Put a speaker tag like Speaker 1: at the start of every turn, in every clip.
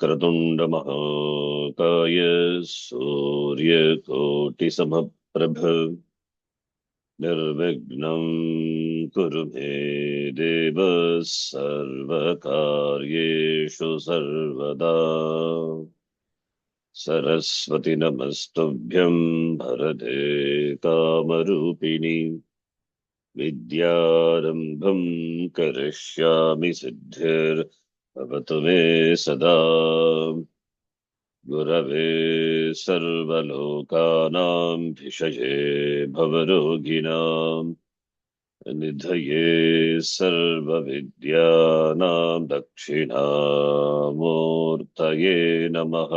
Speaker 1: वक्रतुण्डमहाकाय सूर्यकोटिसमप्रभ निर्विघ्नं कुरु मे देव सर्वकार्येषु सर्वदा। सरस्वती नमस्तुभ्यं भरते कामरूपिणि विद्यारम्भं करिष्यामि सिद्धिर्भवतु मे सदा। गुरवे सर्वलोकानां भिषजे भवरोगिणां निधये सर्वविद्यानां दक्षिणामूर्तये नमः।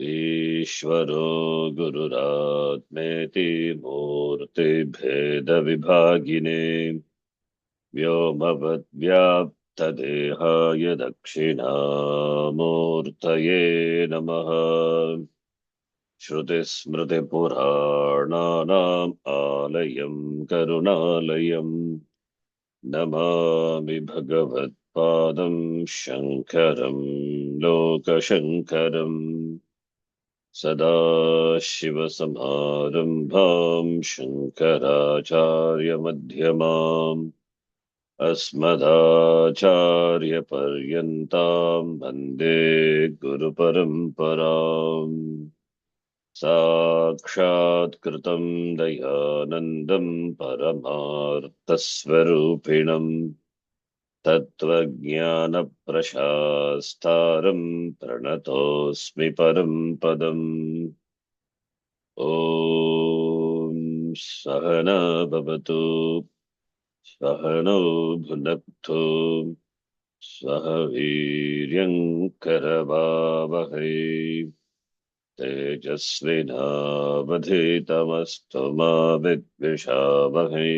Speaker 1: ईश्वरो गुरुरात्मेति मूर्तिभेदविभागिने व्योमवद्व्याप्तदेहाय दक्षिणामूर्तये नमः। श्रुतिस्मृतिपुराणानाम् आलयं करुणालयं नमामि भगवत्पादं शङ्करं लोकशङ्करम्। सदाशिवसमारम्भां शङ्कराचार्यमध्यमाम् अस्मदाचार्यपर्यन्तां वन्दे गुरुपरम्पराम्। साक्षात्कृतं दयानन्दं परमार्थस्वरूपिणं तत्त्वज्ञानप्रशास्तारं प्रणतोऽस्मि परं पदम्। ॐ सहना भवतु सहनौ भुनक्तु सह वीर्यं करवावहै तेजस्विनावधीतमस्तु मा विद्विषावहै।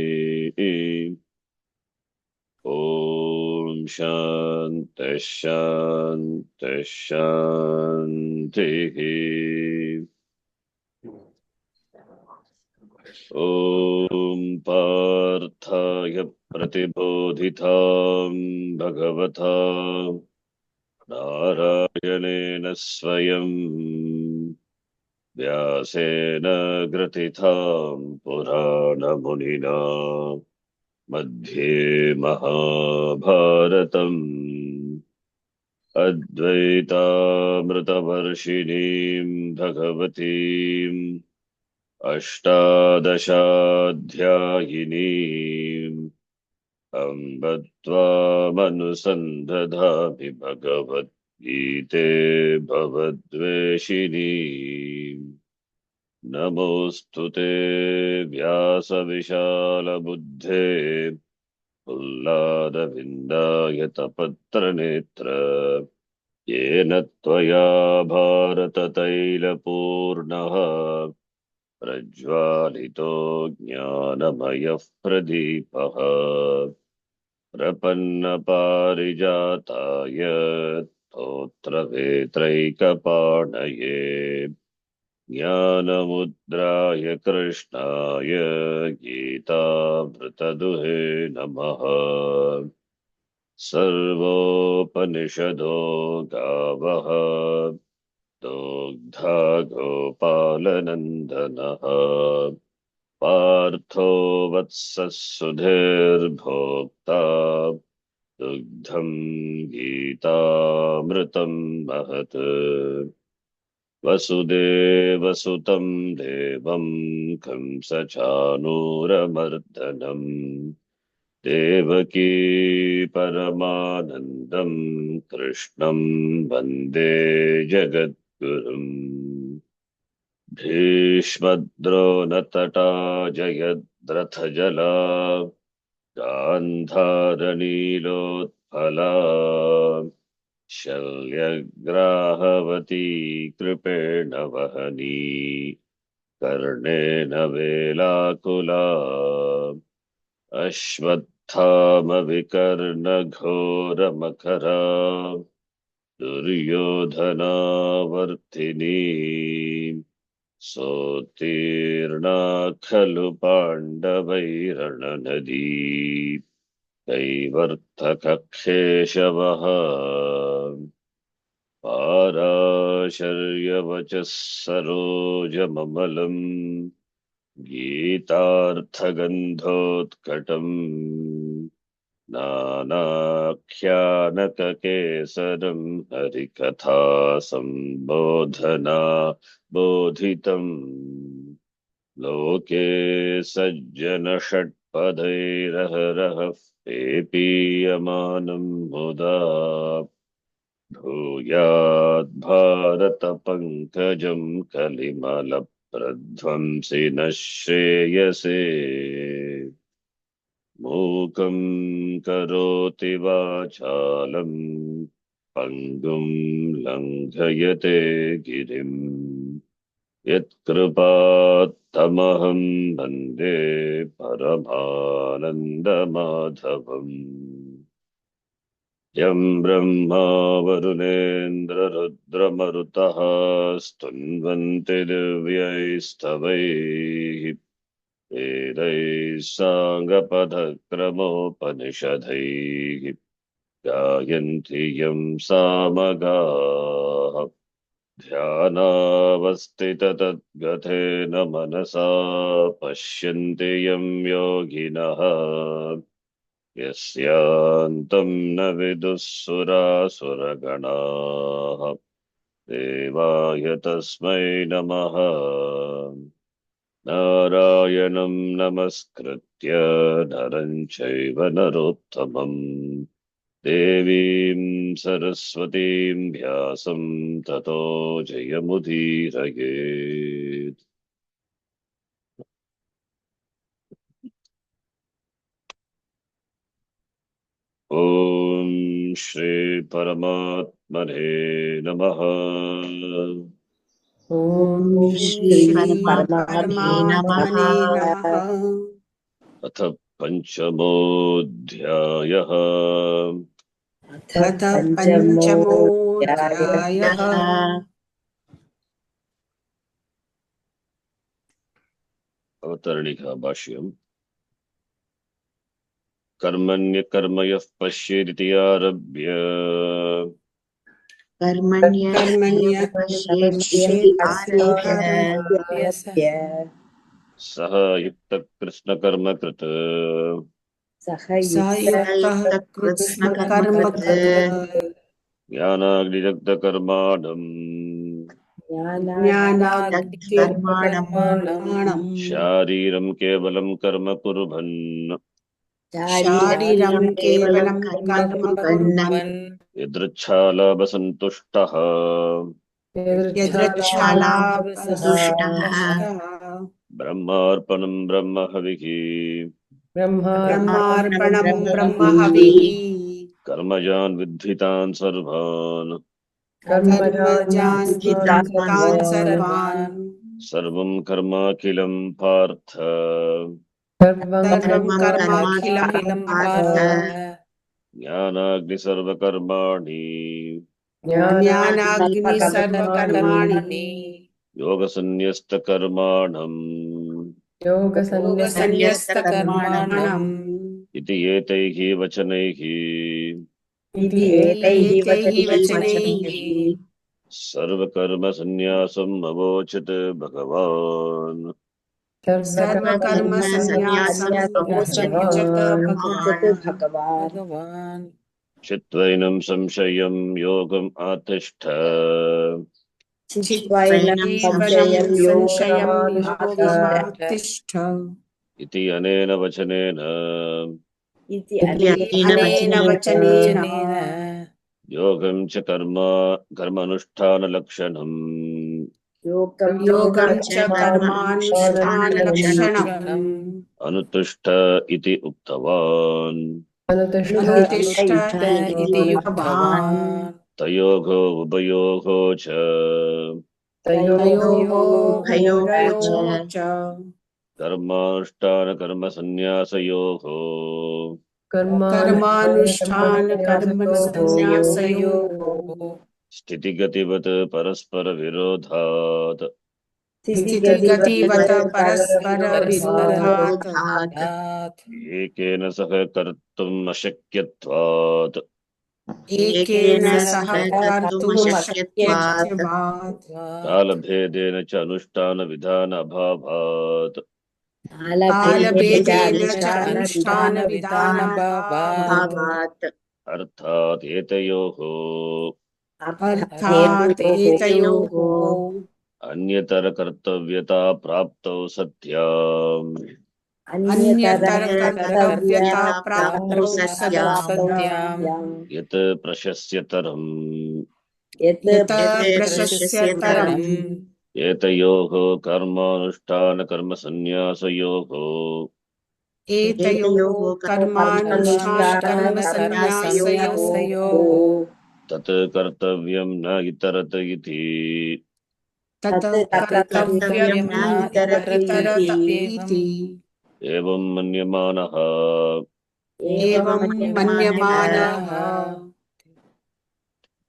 Speaker 1: ॐ शान्तिः शान्तिः शान्तिः। ॐ पार्थाय प्रतिबोधितां भगवता नारायणेन स्वयं व्यासेन ग्रथितां पुराणमुनिना मध्ये महाभारतम् अद्वैतामृतवर्षिणीं भगवतीम् अष्टादशाध्यायिनीम् अम्ब त्वामनुसन्दधामि भगवद्गीते भवद्वेषिणीम्। नमोऽस्तु ते व्यासविशालबुद्धे पुल्लादविन्दायतपत्रनेत्र येन त्वया भारततैलपूर्णः प्रज्वालितो ज्ञानमयः प्रदीपः। प्रपन्नपारिजाताय स्तोत्रवेत्रैकपाणये ज्ञानमुद्राय कृष्णाय गीतामृतदुहे नमः। सर्वोपनिषदो गावः दोग्धा गोपालनन्दनः पार्थो वत्सः सुधीर्भोक्ता दुग्धं गीतामृतं महत्। वसुदेवसुतं देवं कंसचाणूरमर्दनम् देवकी परमानन्दं कृष्णं वन्दे जगद्गुरुम्। भीष्मद्रोणतटा जयद्रथजला गान्धारनीलोत्पला शल्यग्राहवती कृपेण वहनी कर्णेन वेलाकुला अश्वत्थामविकर्णघोरमकरा दुर्योधनावर्तिनी सोत्तीर्णा खलु पाण्डवैरणनदी कैवर्तककेशवः। पाराशर्यवचः सरोजममलम् गीतार्थगन्धोत्कटम् नानाख्यानककेसरम् हरिकथा सम्बोधना बोधितम् लोके सज्जनषट्पदैरहरः पेपीयमानम् मुदा भूयाद्भारतपङ्कजम् कलिमलप्रध्वंसिनः श्रेयसे मूकम् करोति वाचालम् पङ्गुम् लङ्घयते गिरिम् यत्कृपात्तमहं वन्दे परमानन्दमाधवम् यं ब्रह्मा वरुणेन्द्ररुद्रमरुतः स्तुन्वन्ति दिव्यैस्तवैः वेदैः साङ्गपदक्रमोपनिषदैः गायन्ति यं सामगाः ध्यानावस्थिततद्गतेन मनसा पश्यन्ति यं योगिनः यस्यान्तं न विदुः सुरासुरगणाः देवाय तस्मै नमः नारायणं नमस्कृत्य नरं चैव नरोत्तमम् देवीं सरस्वतीं व्यासं ततो जयमुदीरयेत्। ॐ श्री परमात्मने नमः।
Speaker 2: ॐ श्री परमात्मने नमः।
Speaker 1: अथ पंचमोऽध्यायः।
Speaker 2: अथ पंचमोऽध्यायः।
Speaker 1: अवतरणिका भाष्यम्। कर्मण्यकर्म यः पश्येदिति आरभ्य सः युक्तः कृष्णकर्मकृत् ज्ञानाग्निदग्धकर्माणम् शारीरं केवलं कर्म कुर्वन् यदृच्छालाभसन्तुष्टः ब्रह्मार्पणं ब्रह्महविः कर्मजान् विद्धितान् सर्वान् सर्वं कर्माखिलं पार्थ ज्ञानाग्निसर्वकर्माणि योगसन्न्यस्तकर्माणम् इति एतैः वचनैः सर्वकर्मसन्न्यासम् अवोचत् भगवान्। चित्वैनं संशयं योगम् आतिष्ठ इति अनेन वचनेन योगं च कर्मानुष्ठानलक्षणम् अनुतिष्ठ इति उक्तवान्। तयोगो उभयोगो च कर्मानुष्ठानकर्मसन्न्यासयोः स्थितिगतिवत् परस्परविरोधात् एकेन सह कर्तुम् अशक्यत्वात्
Speaker 2: एकेन
Speaker 3: सह
Speaker 2: सह
Speaker 3: कर्तुम्
Speaker 2: कर्तुम्
Speaker 3: अशक्यत्वात्
Speaker 2: अशक्यत्वात्
Speaker 1: कालभेदेन च अनुष्ठानविधानाभावात्
Speaker 2: कालभेदेन च अनुष्ठानविधानाभावात्
Speaker 3: अनुष्ठानविधानाभावात्
Speaker 1: अर्थात् एतयोः
Speaker 2: अर्थात् एतयोः
Speaker 1: अन्यतरकर्तव्यता प्राप्तौ सत्याम्
Speaker 2: अन्यतरकर्तव्यता
Speaker 3: अन्यतरकर्तव्यता प्राप्तौ
Speaker 2: प्राप्तौ
Speaker 3: सत्याम्
Speaker 2: सत्याम्
Speaker 1: यत् प्रशस्यतरम्
Speaker 2: यत
Speaker 3: यत्
Speaker 2: प्रशस्यतरम्
Speaker 3: प्रशस्यतरम्
Speaker 1: एतयोः कर्मानुष्ठानकर्मसन्न्यासयोः
Speaker 2: एतयोः कर्मानुष्ठानकर्मसन्न्यासयोः
Speaker 1: तत् कर्तव्यं न इतरत इति
Speaker 2: तत्
Speaker 3: तत्
Speaker 2: कर्तव्यं
Speaker 3: कर्तव्यम्
Speaker 2: न
Speaker 3: न इतरत्
Speaker 2: इतरत
Speaker 3: इति
Speaker 2: इति
Speaker 1: एवं मन्यमानः
Speaker 2: एवं मन्यमानः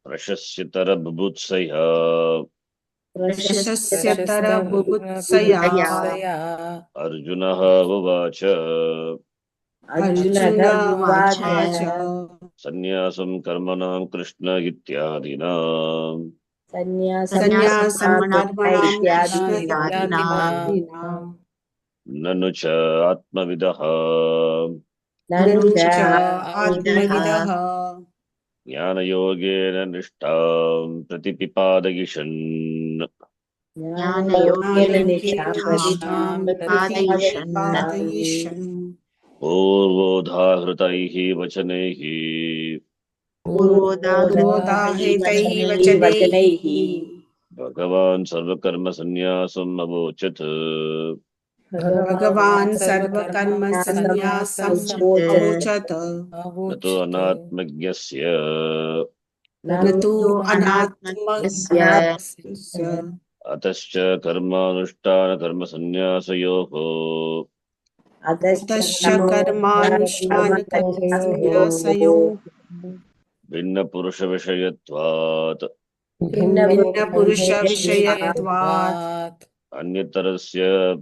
Speaker 1: प्रशस्यतरबुभुत्सया
Speaker 2: प्रशस्यतर बुभुत्सया
Speaker 1: अर्जुनः उवाच
Speaker 2: अर्जुन उवाच
Speaker 1: सन्न्यासं कर्मणां कृष्ण इत्यादिना
Speaker 2: सन्न्यासं कर्मणां कृष्ण
Speaker 3: इत्यादिना
Speaker 2: इत्यादिना
Speaker 1: ननु च आत्मविदः
Speaker 2: ननु च
Speaker 3: विदः
Speaker 2: आत्मविदः
Speaker 1: ज्ञानयोगेन निष्ठां प्रतिपिपादयिषन्
Speaker 3: ज्ञानयोगेन
Speaker 2: ज्ञानयोगेन
Speaker 3: निष्ठाम्
Speaker 2: निष्ठां
Speaker 3: प्रतिपादयिषन्
Speaker 2: प्रतिपादयिष्यन्
Speaker 1: पूर्वोदाहृतैः वचनैः
Speaker 3: पूर्वोदाहृतैः
Speaker 2: पुरोदाहृतैः
Speaker 3: वचनैः
Speaker 2: वचनैः
Speaker 1: भगवान् सर्वकर्मसन्न्यासम् अवोचत्
Speaker 2: भगवान् सर्वकर्मसन्न्यासम्
Speaker 3: उच्यते
Speaker 2: अवोचत्
Speaker 1: न तु अनात्मज्ञस्य
Speaker 2: न तु
Speaker 3: तो अनात्मज्ञस्य
Speaker 2: अनात्मस्य
Speaker 1: अतश्च कर्मानुष्ठानकर्मसन्न्यासयोः
Speaker 2: तस्य कर्मानुष्ठानकर्मसन्न्यासयोः
Speaker 1: भिन्नपुरुषविषयत्वात्
Speaker 2: भिन्नपुरुषविषयत्वात्
Speaker 1: अन्यतरस्य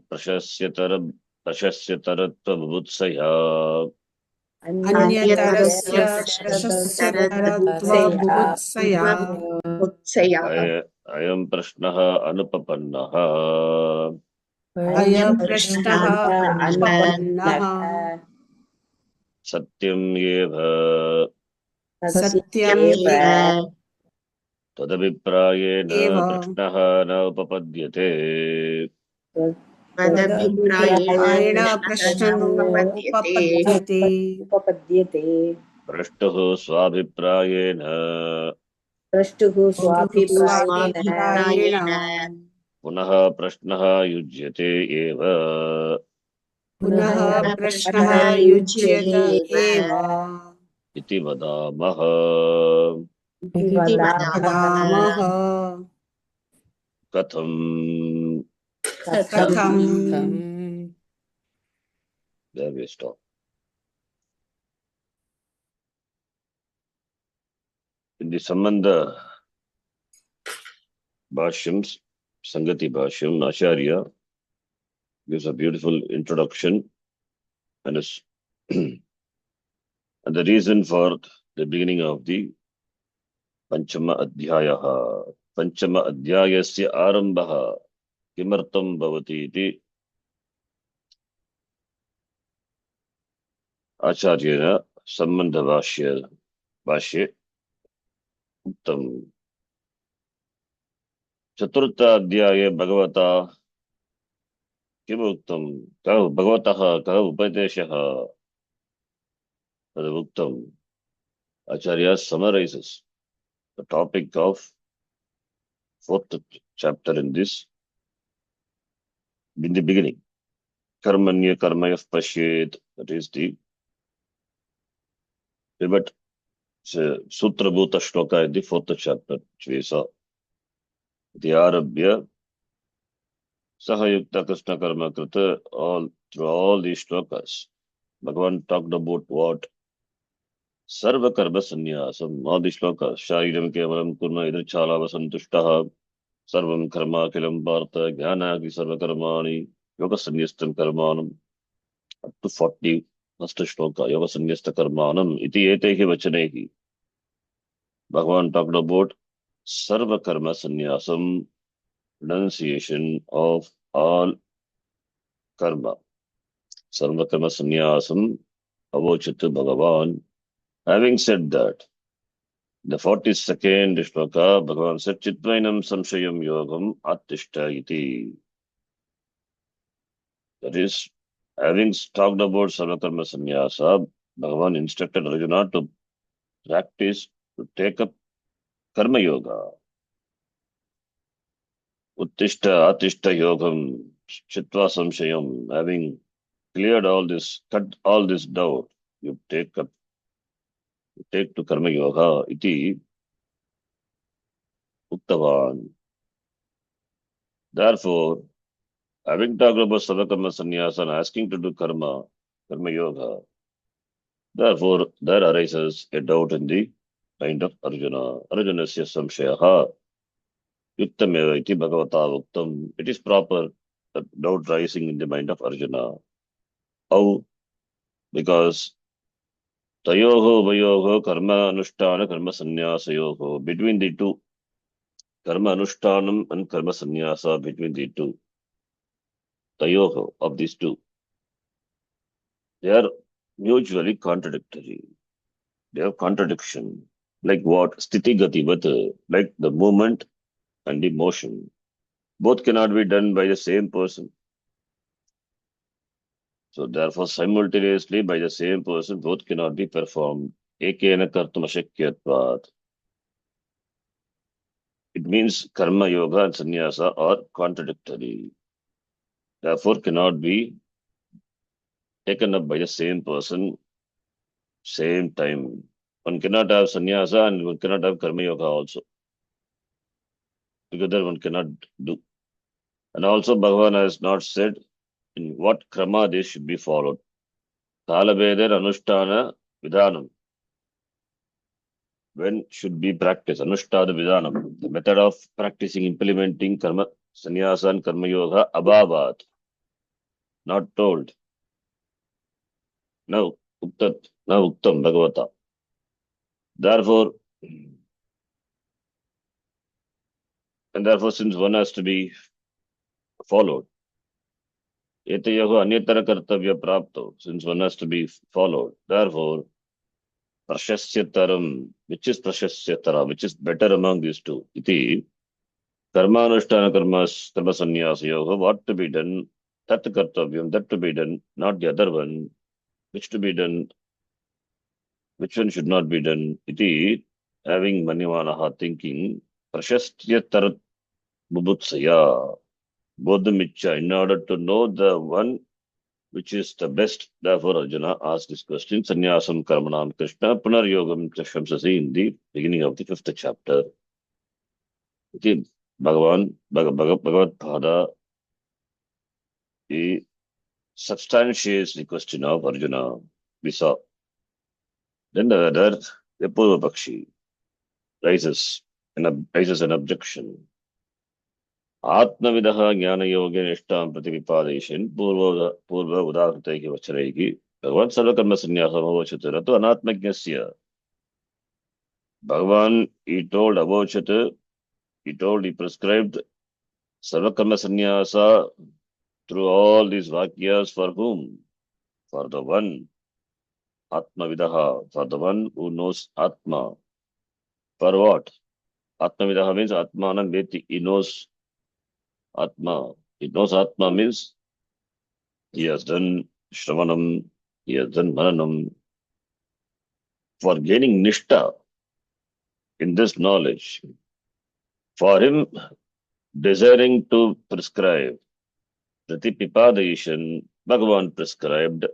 Speaker 1: प्रशस्यतरत्वबुभुत्सया
Speaker 2: अन्यतरस्य
Speaker 3: अन्यतरस्य
Speaker 2: प्रशस्यतरत्वबुभुत्सया
Speaker 3: प्रशस्यतरत्वबुभुत्सया
Speaker 1: अयं प्रश्नः अनुपपन्नः
Speaker 2: अयं
Speaker 3: अयं प्रश्नः
Speaker 2: प्रश्नः
Speaker 3: अनुपपन्नः
Speaker 2: अनुपपन्नः
Speaker 1: सत्यम् एव
Speaker 2: सत्यम्
Speaker 3: सत्यमेव
Speaker 1: तदभिप्रायेण
Speaker 2: एव
Speaker 1: प्रश्नः न उपपद्यते
Speaker 3: तदभिप्रायेण
Speaker 2: तदभिप्रायेण
Speaker 3: प्रश्नः न
Speaker 2: प्रश्नो
Speaker 3: उपपद्यते
Speaker 2: उपपद्यते
Speaker 1: प्रष्टुः स्वाभिप्रायेण
Speaker 2: स्वाभिप्रायेण
Speaker 3: स्वाभिप्रायेण
Speaker 1: पुनः प्रश्नः युज्यते एव
Speaker 2: पुनः
Speaker 3: पुनः
Speaker 2: प्रश्नः
Speaker 3: प्रश्नः
Speaker 2: युज्यत
Speaker 3: युज्यते
Speaker 2: एव
Speaker 1: इति वदामः
Speaker 3: इति
Speaker 2: वदामः
Speaker 1: कथम्
Speaker 2: कथम्
Speaker 1: There we stop. In the Sambandha Bhashyam, Sangati Bhashyam, Acharya gives a beautiful introduction and, and the reason for the beginning of the Panchama Adhyayaha. Panchama Adhyayasya Arambaha Kimartam Bhavati iti Acharyena Sambandha Bhashye Uttam. Chaturtha Adhyaya Bhagavata Kimuktam Kah Bhagavataha Kah Upadeshaha Tadavuktam. Acharya summarizes the topic of fourth chapter in this, in the beginning. Karmanya karmayah pashyet, that is the pivot sutra bhuta shloka in the fourth chapter, which we saw. The Arabhya Sahayukta Krishna Karma Krita, all through all these shlokas. Bhagavan talked about what? Sarva karma sannyasam, all these shlokas. Shariram kevalam kurma idrichala vasantushtaha, sarvam karma kilam bharta, jnanagni sarva karmani, yoga sannyastam karmanam, up to 40 first shloka, yoga sannyasta karmanam, iti etehi vachanehi. Bhagavan talked about sarva karma sannyasam, renunciation of all karma. Sarva karma sannyasam avochit Bhagavan. Having said that, the 42nd shloka, Bhagavan said, Chitvainam samshayam yogam attishta iti. That is, having talked about sarvakarma sannyasa, Bhagavan instructed Arjuna to practice, to take up karma yoga. Uttishta, attishta yogam, chitva samshayam, having cleared all this, cut all this doubt, you take to karma yoga, iti uktavan. Therefore, having talked about sarvakarma sannyasa and asking to do karma yoga, therefore, there arises a doubt in the mind of Arjuna. Arjunasya samshayaha yuktameva iti bhagavata uktam. It is proper that doubt rising in the mind of Arjuna. How? Because tayoho vayoho karma anushtana karma sanyasayoho. Between the two, karma anushtanam and karma sannyasa, between the two, tayoho, of these two, they are mutually contradictory. They have contradiction. Like what? Sthiti gati vat, like the movement and the motion. Both cannot be done by the same person. So therefore, simultaneously by the same person, both cannot be performed. Ekena kartum ashakyatvat. It means karma yoga and sannyasa are contradictory. Therefore, cannot be taken up by the same person, same time. One cannot have sannyasa and one cannot have karma yoga also. Together one cannot do. And also Bhagavan has not said in what krama they should be followed. Kalabeder anushtana vidhanam. When should be practiced? Anushtana vidhanam. The method of practicing, implementing karma, sannyasa and karma yoga, abhavat. Not told. Now, uktam bhagavata. Therefore, since one has to be followed, etayaho anyatara kartavya prapto, since one has to be followed, therefore, prashasyataram, which is prashasyatara, which is better among these two, iti, karma anushtana karma sannyasa yoga, what to be done, tat kartavyam, that to be done, not the other one, which to be done, which one should not be done, iti, having manivanaha thinking, prashasyatarat bubutsaya, bodhamicha, in order to know the one which is the best. Therefore, Arjuna asked this question, Sannyasam Karmanam Krishna, Punar Yogam Chashamsasi, in the beginning of the 5th chapter. Okay, Bhagavad Pada, he substantiates the question of Arjuna. We saw. Then the other, the Purva Pakshi, raises an objection. Atmavidaha Jnana Yoga Nishtam Prativipadeshin Purva Udahrataiki Vachareki Bhagavan Sarvakarma Sannyasam Avachata to Anatmagnasya. Bhagavan, he prescribed Sarvakarma Sannyasa through all these Vakyas for whom? For the one, Atmavidaha, for the one who knows Atma. For what? Atmavidaha means Atmanam Veti, he knows Atma. He knows Atma means he has done Shravanam, he has done Mananam. For gaining Nishta in this knowledge, for him desiring to prescribe Pratipipadayishan, Bhagavan prescribed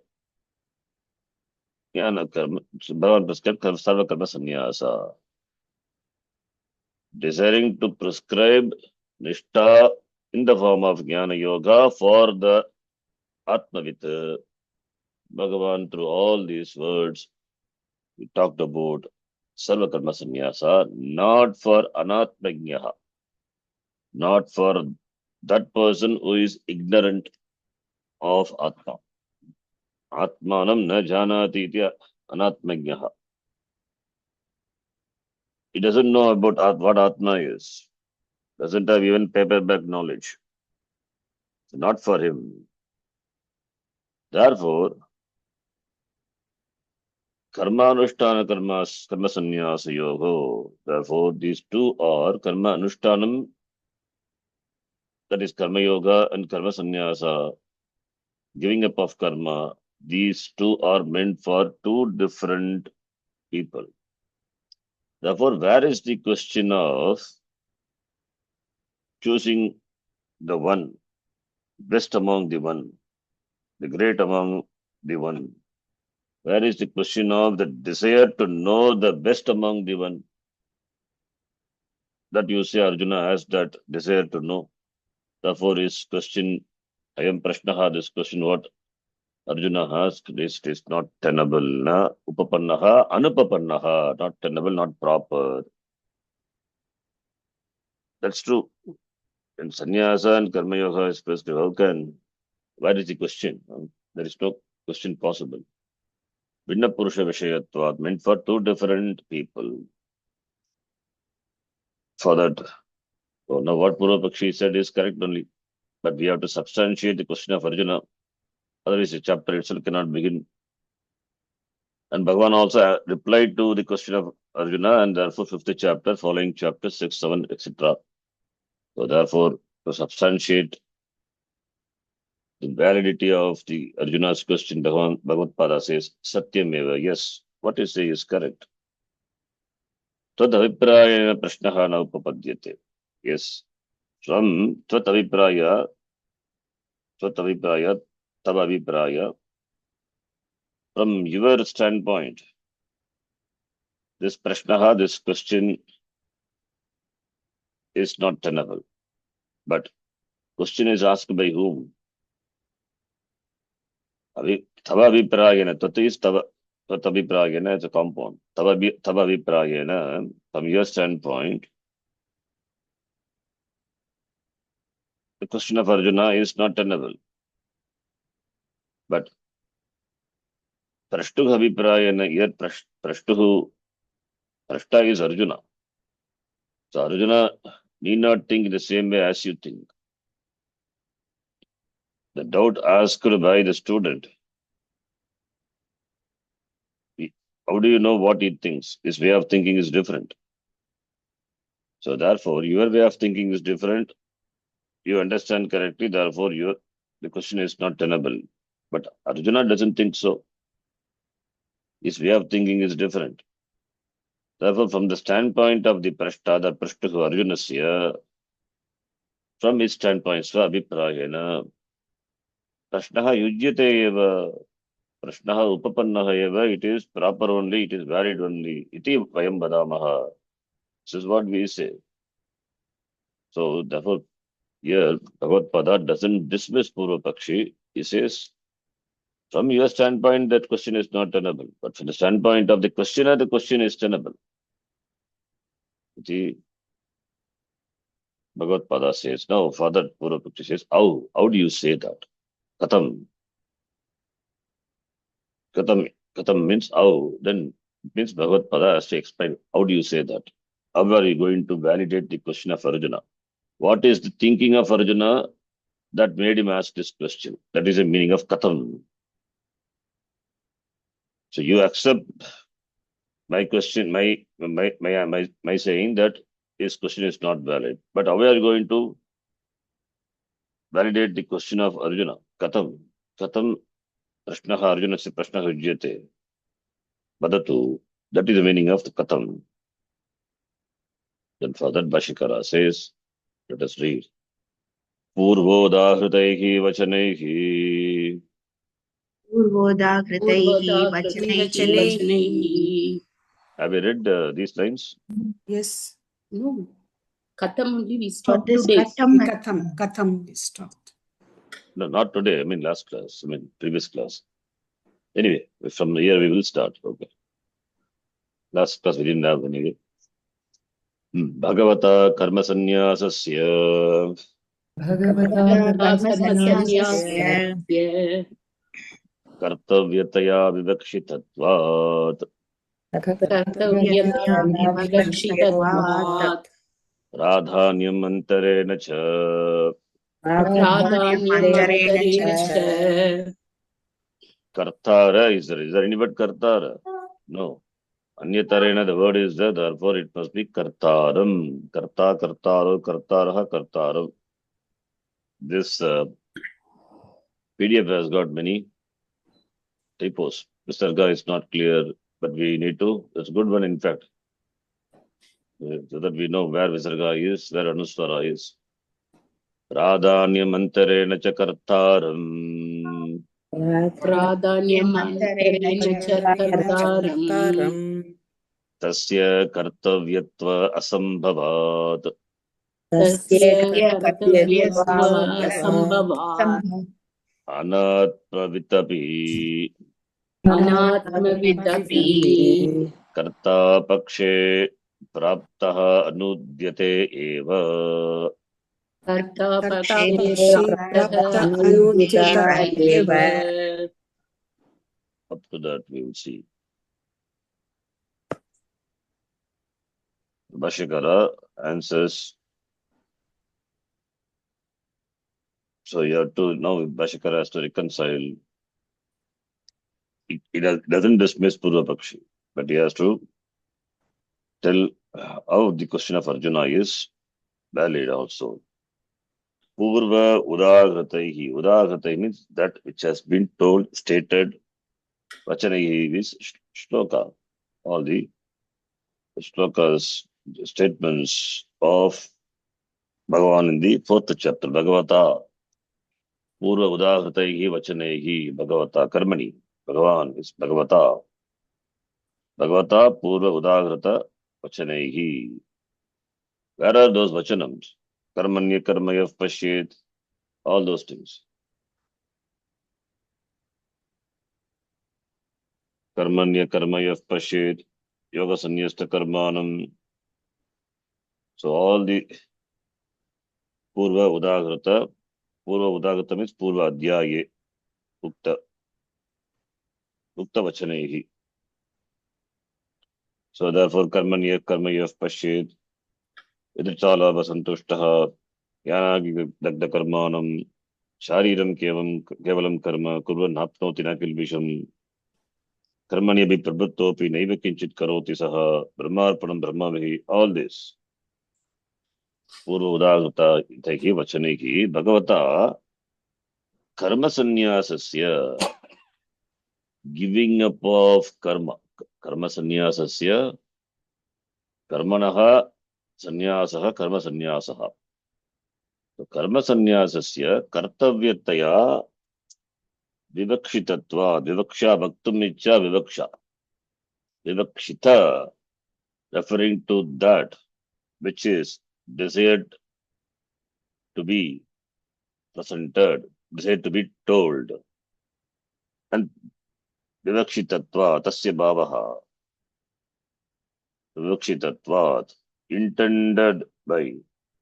Speaker 1: Sarva Karma Sannyasa. Desiring to prescribe Nishta in the form of Jnana Yoga for the Atmavit, Bhagavan, through all these words, we talked about Sarva Karma Sannyasa, not for Anatmagnaha, not for that person who is ignorant of Atma. Atmanam na janati itya anatmagnaha. He doesn't know about what Atma is. Doesn't have even paperback knowledge. So not for him. Therefore, karma anushtana karma sannyasa yoga. Therefore, these two are karma anushtanam, that is karma yoga, and karma sannyasa, giving up of karma. These two are meant for two different people. Therefore, where is the question of choosing the one, best among the one, the great among the one? Where is the question of the desire to know the best among the one? That you say Arjuna has that desire to know. Therefore, his question, Ayam Prashnaha, this question what Arjuna asked, this is not tenable. Na upapannaha, anupapannaha, not tenable, not proper. That's true. In sannyasa and karma yoga is prescribed. How can? Where is the question? There is no question possible. Vinna Purusha Vishayatvat, meant for two different people. For that, so now what Purvapakshi said is correct only. But we have to substantiate the question of Arjuna. Otherwise, the chapter itself cannot begin. And Bhagavan also replied to the question of Arjuna, and therefore, fifth chapter, following chapter 6, 7, etc. So, therefore, to substantiate the validity of the Arjuna's question, Bhagavad Pada says, Satyameva, yes, what you say is correct. Tvad aviprayena prashnaha na upapadyate. Yes. From Tvat avipraya, tava avipraya, from your standpoint, this prashnaha, this question is not tenable. But question is asked by whom? Tava aviprayena, tat is tava aviprayena is a compound. Tava aviprayena, from your standpoint, the question of Arjuna is not tenable. But Prashtuha aviprayena, here Prashtuhu, Prashta is Arjuna. So Arjuna need not think the same way as you think. The doubt asked by the student, how do you know what he thinks? His way of thinking is different. So therefore, your way of thinking is different. You understand correctly, therefore the question is not tenable. But Arjuna doesn't think so. His way of thinking is different. Therefore, from the standpoint of the Prashta, the Prashtahu Arjunasya, from his standpoint, Svabiprayena, Prashnaha yujyate eva, Prashnaha upapannaha eva, it is proper only, it is valid only. Iti vayam vadamaha. This is what we say. So, therefore, here, Bhagavad Pada doesn't dismiss Purvapakshi. He says, from your standpoint, that question is not tenable. But from the standpoint of the questioner, the question is tenable. The Bhagavad Pada says, no, Father Purvapakshi says, how do you say that? Katam. Katam means how. Then it means Bhagavad Pada has to explain, how do you say that? How are you going to validate the question of Arjuna? What is the thinking of Arjuna that made him ask this question? That is the meaning of Katam. So you accept my question, my saying that his question is not valid. But how are you going to validate the question of Arjuna? Katam. Katam Prashnaha Arjuna se Prashnaha Ujyate. Vadatu. That is the meaning of the Katam. Then further Bhashikara says, let us read. Purvodahritaihi vachanaihi.
Speaker 3: पूर्वोदाहृतैः वचनैः
Speaker 2: वचनैः.
Speaker 1: Have you read these lines?
Speaker 2: Yes.
Speaker 4: No. Katham only we
Speaker 3: For
Speaker 4: stopped
Speaker 3: this
Speaker 4: today.
Speaker 2: Katham is stopped.
Speaker 1: No, not today. I mean, last class. I mean, previous class. Anyway, from here we will start. Okay. Last class we didn't have anyway. Bhagavata karma sannyasasya
Speaker 3: कर्म संन्यासस्य
Speaker 4: Yeah.
Speaker 1: kartavyataya vivakshitatvat.
Speaker 4: कर्तव्यता विवक्षितत्वात्
Speaker 1: प्राधान्यम् अन्तरेण च
Speaker 4: प्राधान्यमन्तरेण च
Speaker 1: Kartara is there. Is there any but Kartara? No. Anyatarena, the word is there, therefore it must be Kartaram. Karta, Kartaro, Kartaraha, Kartaram. This PDF has got many typos. Visarga is not clear, but we need to. It's a good one, in fact, so that we know where Visarga is, where Anuswara is. Pradhanyam cha Kartaram.
Speaker 4: प्राधान्यमन्तरेण च कर्तारम्
Speaker 1: Tasya Kartavyatva Asambhavat.
Speaker 4: तस्य कर्तव्यत्वासम्भवात्
Speaker 1: Anatmavitapi.
Speaker 4: अनात्मविदपि
Speaker 1: कर्ता पक्षे प्राप्तः अनुद्यते एव.
Speaker 4: कर्ता
Speaker 2: कर्ता
Speaker 4: पक्षे
Speaker 2: पक्षे
Speaker 4: प्राप्तः
Speaker 2: प्राप्त अनुद्यत
Speaker 4: एव
Speaker 1: Up to that we will see. Bhashyakara answers. So you have to, now Bhashyakara has to reconcile. It doesn't dismiss Purva Pakshi, but he has to tell how the question of Arjuna is valid also. Purva Udagrataihi. Udagrataihi means that which has been told, stated. Vachanaihi is shloka. All the shlokas, statements of Bhagavan in the 4th chapter. Bhagavata. Purva Udagrataihi Vachanaihi Bhagavata Karmani. Bhagavan is Bhagavata. Bhagavata Purva Udagrata Vachanaihi. Where are those Vachanams? Karmanya Karmayav Pashyet. All those things. Karmanya Karmayav Pashyet. Yoga Sanyasta Karmanam. So all the Purva Udagrata Udagrata means Purva Adhyaye Ukta Vachanehi. So therefore Karmanya Karmayav Pashyet Idrichala Vasantushtaha Yanagi Dagda Karmanam Shariram Kevalam Karma Kurvan Hapnoti Nakilvisham Karmanya Bhi Prabhuttopi Naiva Kinchit Karoti Saha Brahmarpanam Brahmavihi. All this Purva Udagrata Itahi Vachanehi Bhagavata Karma Sanyasasya giving up of karma. Karma Sanyasasya Karmanaha Sanyasaha Karma Sanyasaha. So Karma Sanyasasya Kartavyataya Vivakshitatva Vivaksha Bhaktumicha Vivaksha. Vivakshita referring to that which is desired to be presented, desired to be told. And Vivakshitatva Tasya Bhavaha. Vivakshitatvat intended by,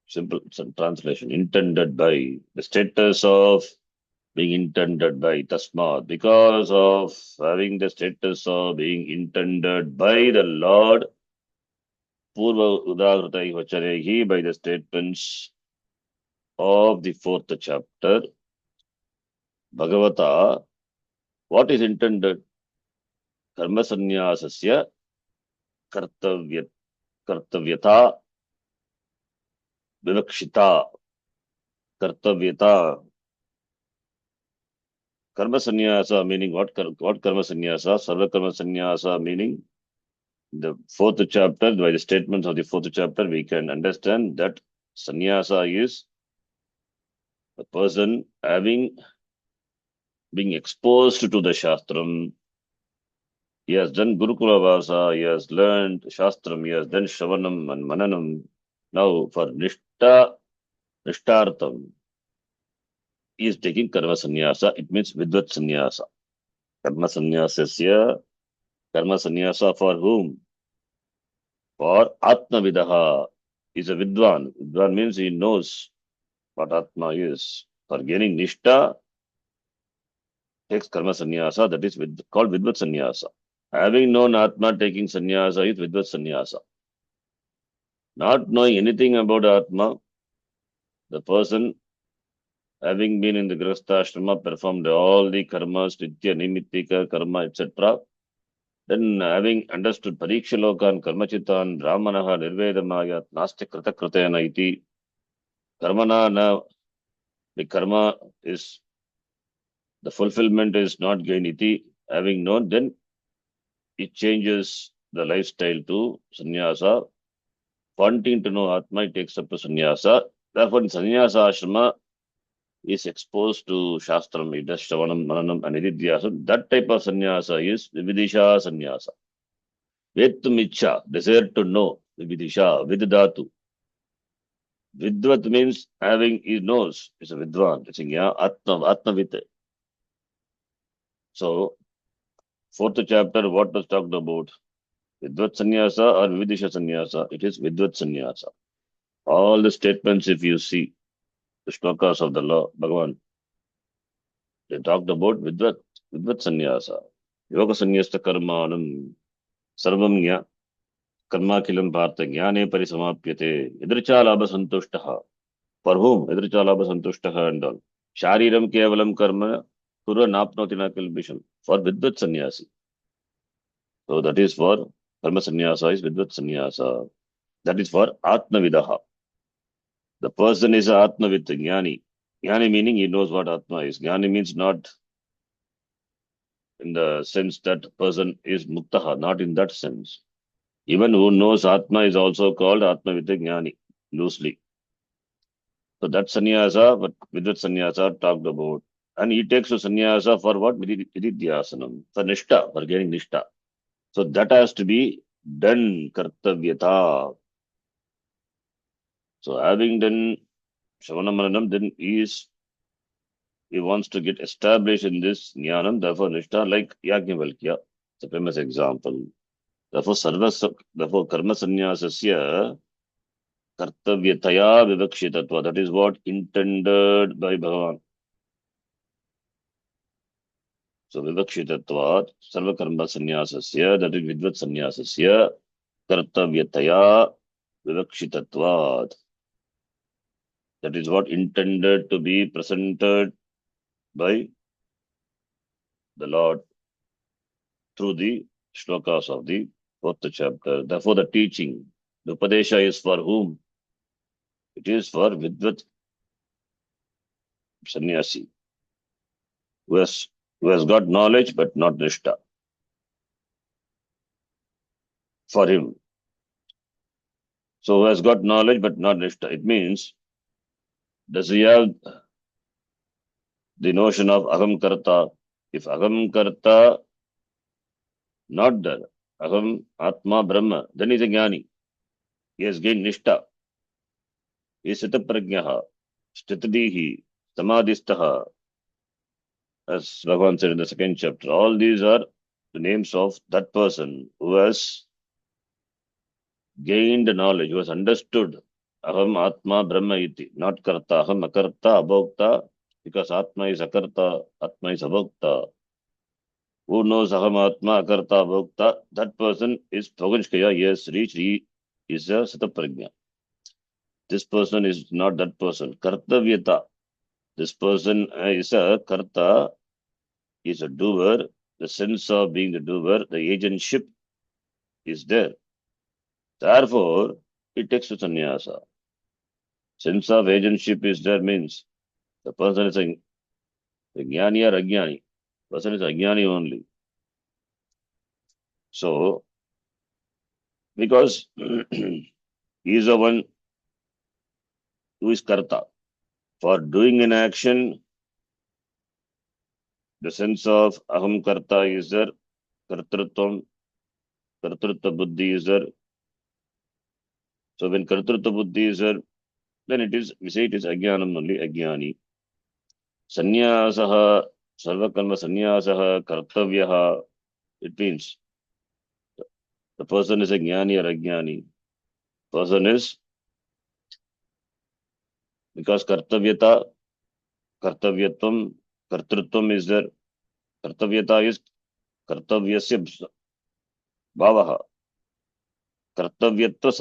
Speaker 1: simple translation, intended by, the status of being intended by Tasmat, because of having the status of being intended by the Lord, Purva Udagratai Vachanehi, by the statements of the 4th chapter, Bhagavata, what is intended? Karma Sanyasasya Kartavyata Vivakshita Kartavyata. Karma Sannyasa meaning what karma sannyasa? Sarva karma sannyasa meaning the 4th chapter, by the statements of the 4th chapter, we can understand that sannyasa is a person being exposed to the Shastram. He has done Gurukula Vasa, he has learned Shastram, he has done Shravanam and Mananam. Now for Nishtartham, he is taking Karma Sannyasa. It means Vidvat Sannyasa. Karma Sannyasasya. Karma Sannyasa for whom? For Atma Vidaha. Is a Vidwan. Vidwan means he knows what Atma is. For gaining Nishta, takes Karma Sannyasa, that is called Vidvat Sannyasa. Having known Atma, taking sannyasa is Vidvat sannyasa. Not knowing anything about Atma, the person having been in the Grihastha ashrama, performed all the karmas, nitya, nimittika, karma, etc. Then having understood parikshalokan, karmachitan, brahmanaha, nirvedamayat, nasti kritakritena iti, karmana na, the karma is, the fulfillment is not gain iti, having known, then it changes the lifestyle to sannyasa. Wanting to know Atma, it takes up to sannyasa. Therefore, in sannyasa ashrama, is exposed to Shastram, it does Shravanam, Mananam, and Nididhyasam. That type of sannyasa is Vividisha sannyasa. Vetum Icha, desire to know, Vividisha, Vididatu. Vidvat means having, he knows, it's a Vidwan, it's a Atmavit. So, fourth chapter, what was talked about? Vidvat sannyasa or Vividisha sannyasa? It is Vidvat sannyasa. All the statements, if you see, the shlokas of the law, Bhagavan, they talked about Vidvat sannyasa. Yoga sannyasta karmanam sarvam gya कर्माखिलं Partha ज्ञाने परिसमाप्यते यदृच्छालाभ संतुष्टः. For whom यदृच्छालाभ संतुष्टः and all. शारीरम केवलम कर्म कुरु नाप्नोति न किल्बिषम्. For vidvat sannyasi. So that is for karma sannyasa is vidvat sannyasa. That is for atmavidaha. The person is a atmavid, jnani. Jnani meaning he knows what atma is. Jnani means not in the sense that person is muktaha, not in that sense. Even who knows atma is also called atmavidya jnani, loosely. So that sannyasa, but Vidvat sannyasa talked about. And he takes a sannyasa for what? Vididhyasanam. For nishta, for getting nishta. So that has to be done kartavyata. So having done Shravanamananam, then he wants to get established in this jnanam, therefore nishta, like Yajnavalkya. It's a famous example. Therefore, karma sannyasasya kartavyataya vivakshitatva. That is what intended by Bhagavan. So vivakshitatvat sarvakarma sannyasasya, that is vidvat sannyasasya kartavyataya vivakshitatvat. That is what intended to be presented by the Lord through the shlokas of the fourth chapter. Therefore, the teaching, the Upadesha is for whom? It is for vidvat sannyasi, who has got knowledge but not nishta. For him. So who has got knowledge but not nishta. It means, does he have the notion of aham karta? If aham karta not there, aham atma brahma, then he is a jnani. He has gained nishta. He is sitaprajnaha, stitadihi, samadhistaha, as Bhagavan said in the second chapter. All these are the names of that person who has gained knowledge, who has understood aham atma brahma iti, not karta, aham akarta, abhokta, because atma is akarta, atma is abhokta. Who knows aham atma akarta abhokta, that person is Tvaganshkaya, he has reached, he is a sataprajna. This person is not that person. Kartavyata. This person is a karta, is a doer. The sense of being the doer, the agentship is there. Therefore, it takes to sannyasa. Sense of agentship is there means the person is a jnani or ajnani. Person is ajnani only. So, because he is the one who is karta. For doing an action, the sense of aham karta is there, kartrutvam, kartrutva buddhi is there. So when kartrutva buddhi is there, then it is, we say it is ajnanam only, ajnani. Sannyasah, sarvakarma sannyasah, kartavyaha, it means the person is a jnani or ajnani. Person is, because kartavyata, kartavyatvam, kartrutvam is there. Kartavyata is kartavyasya bhavaha kartavyatva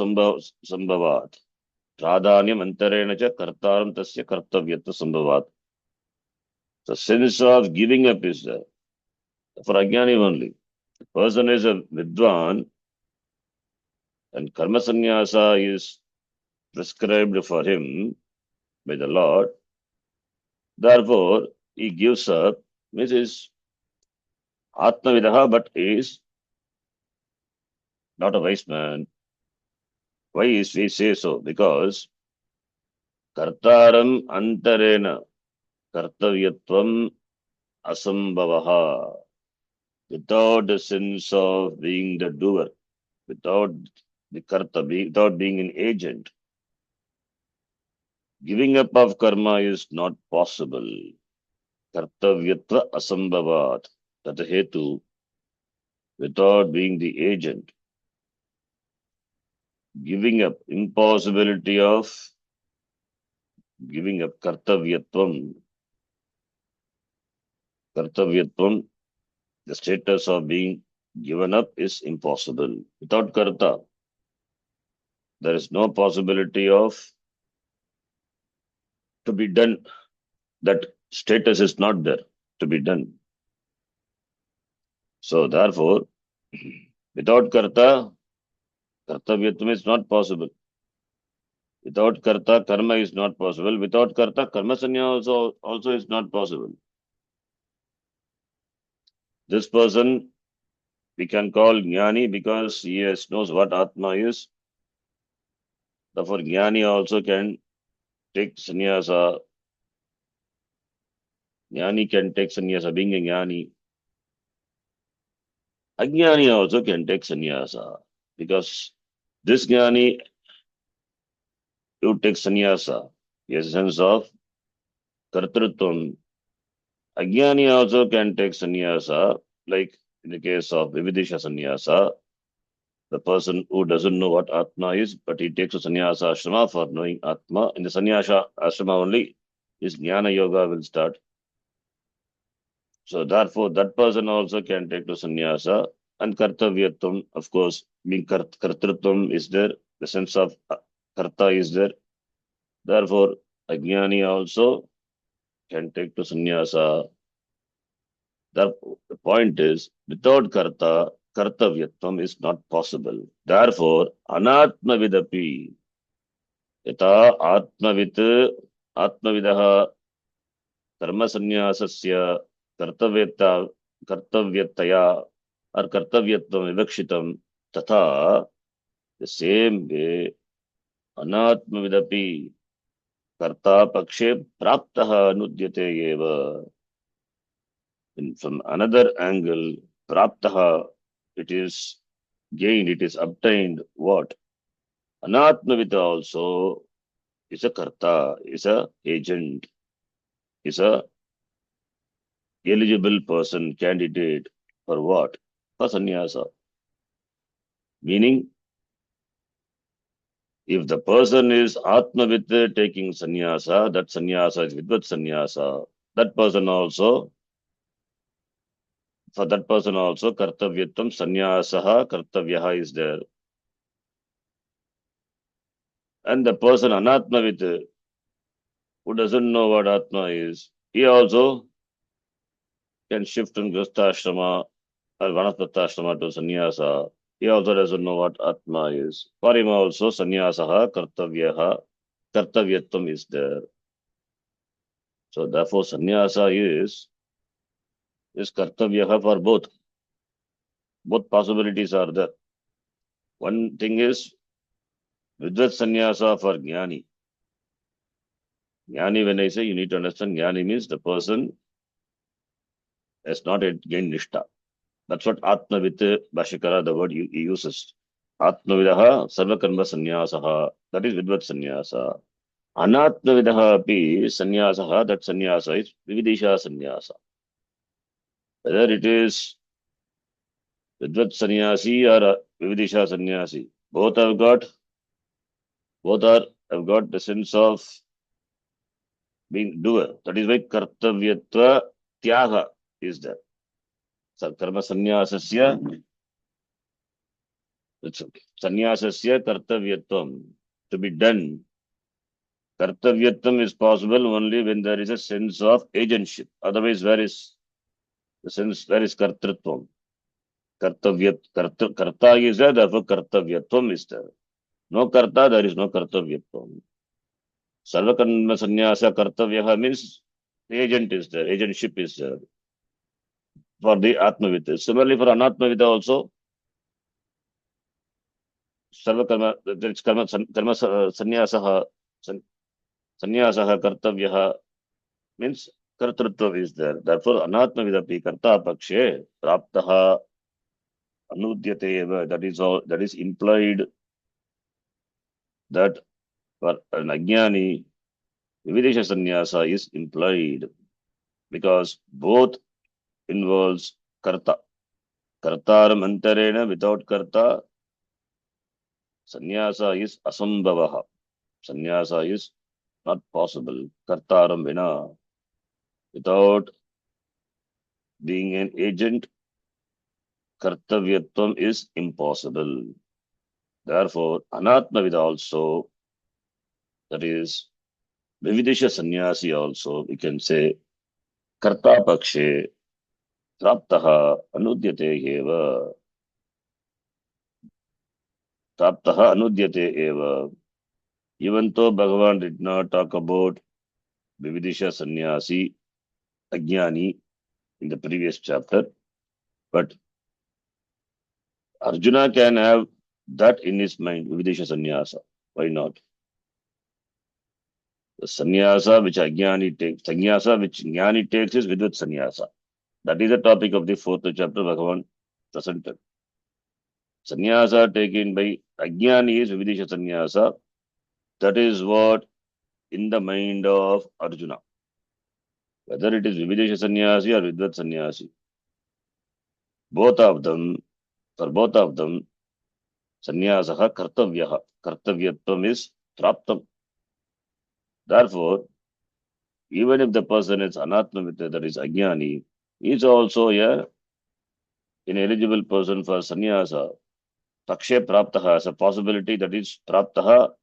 Speaker 1: sambhavat pradhanyam antarena cha kartaram tasya kartavyatva sambhavat. The sense of giving up is there for ajnani only. The person is a vidwan and karma sannyasa is prescribed for him by the Lord. Therefore, he gives up, means is Atmavidaha, but is not a wise man. Why is we say so? Because Kartaram Antarena Kartavyatvam Asambhavaha. Without the sense of being the doer, without the karta, without being an agent, giving up of karma is not possible. Kartavyatva asambhavat. That is hetu. Without being the agent, giving up, impossibility of giving up kartavyatvam, the status of being given up is impossible. Without karta, there is no possibility of to be done. That status is not there to be done. So therefore, without karta, kartavyatvam is not possible. Without karta, karma is not possible. Without karta, karma sanya also is not possible. This person we can call jnani because he knows what Atma is. Therefore, jnani also can take sannyasa. Jnani can take sannyasa, being a jnani. Ajnani also can take sannyasa because this jnani who takes sannyasa, he has a sense of kartrutvam. Ajnani also can take sannyasa, like in the case of Vividisha sannyasa, the person who doesn't know what Atma is, but he takes a sannyasa ashrama for knowing Atma. In the sannyasa ashrama only, his jnana yoga will start. So therefore, that person also can take to sannyasa. And kartavyatvam, of course, being kartrutvam is there, the sense of karta is there. Therefore, ajnani also can take to sannyasa. The point is, without karta, kartavyatvam is not possible. Therefore, anatmavidapi, yata atmavidaha karma sannyasasya kartavyataya or kartavyatvam vivakshitam tatha, the same way, anatmavidapi karta pakshe praptaha anudyate eva. From another angle, praptaha, it is gained, it is obtained. What? Anatmavita also is a karta, is a agent, is a eligible person, candidate for what? For sannyasa. Meaning, if the person is atmavit taking sannyasa, that sannyasa is vidvat sannyasa. That person also, for that person also, kartavyatvam sannyasaha kartavyaha is there. And the person anatmavit, who doesn't know what Atma is, he also can shift from Grasthashrama or Vanaspattashrama to Sannyasa. He also doesn't know what Atma is. For him also, Sannyasaha, Kartavyatvam is there. So therefore, Sannyasa is Kartavyaha for both. Both possibilities are there. One thing is Vidvat Sannyasa for Jnani. Jnani, when I say, you need to understand, Jnani means the person has not yet gained Nishtha. That's what Atmavit Bhashikara, the word he uses. Atmavidaha Sarvakarma Sanyasaha. That is Vidvat Sanyasa. Anatmavidaha api Sanyasaha. That Sanyasa is Vividisha Sanyasa. Whether it is Vidvat Sanyasi or Vividisha Sanyasi, both have got the sense of being doer. That is why Kartavyatva Tyaga is there. So Karma Sanyasasya It's okay. Sannyasasya kartavyatvam. To be done. Kartavyatvam is possible only when there is a sense of agentship. Otherwise, where is the sense? Where is kartritvam? Karta is there, therefore kartavyatvam is there. No karta, there is no kartavyatvam. Sarvakarma sannyasa kartavyaha means the agent is there, agentship is there for the Atmavida. Similarly, for Anatmavida also, Sarvakarma, there is karma sannyasaha, sannyasaha kartavyaha means kartritva is there. Therefore, Anatmavidapi karta pakshe praptaha anudyate eva. That is all. That is implied that for an ajnani, Vividesha sannyasa is implied because both involves karta. Kartaram antarena, without karta, sannyasa is asambhavaha. Sannyasa is not possible. Kartaram vina, without being an agent, kartavyatvam is impossible. Therefore, anatmavida also, that is, Vividesha sannyasi also, we can say, karta pakshe praptaha anudyate eva. Praptaha anudyate eva. Even though Bhagavan did not talk about Vividesha sannyasi, ajnani, in the previous chapter, but Arjuna can have that in his mind, Vividesha sannyasa. Why not? The sannyasa which ajnani takes, sannyasa which jnani takes is Vidvat sannyasa. That is the topic of the fourth chapter Bhagavan presented. Sannyasa taken by ajnani is Vividesha sannyasa. That is what in the mind of Arjuna. Whether it is Vividesha sannyasi or Vidvat sannyasi, both of them, for both of them, sannyasaha kartavyaha. Kartavyatvam is praptam. Therefore, even if the person is anatmavita, that is ajnani, he is also an ineligible person for sannyasa. Pakshe praptaha as a possibility, that is praptaha,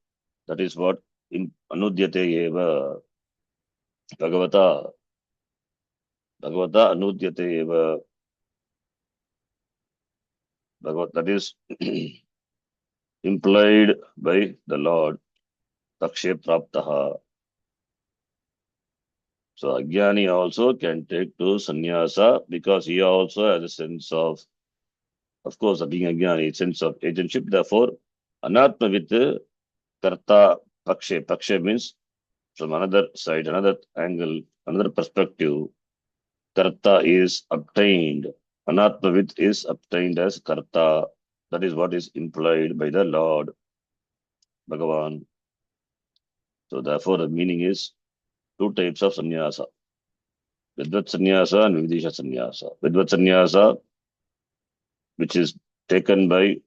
Speaker 1: that is what in anudyate eva. Bhagavata anudyate eva. Bhagavat, that is implied by the Lord. Pakshe praptaha. So ajnani also can take to sannyasa because he also has a sense of course, being ajnani, sense of agentship. Therefore, anatmavit karta pakshe. Pakshe means from another side, another angle, another perspective. Karta is obtained. Anatmavit is obtained as karta. That is what is implied by the Lord Bhagavan. So therefore, the meaning is two types of sannyasa. Vidvat sannyasa and Vividesha sannyasa. Vidvat sannyasa, which is taken by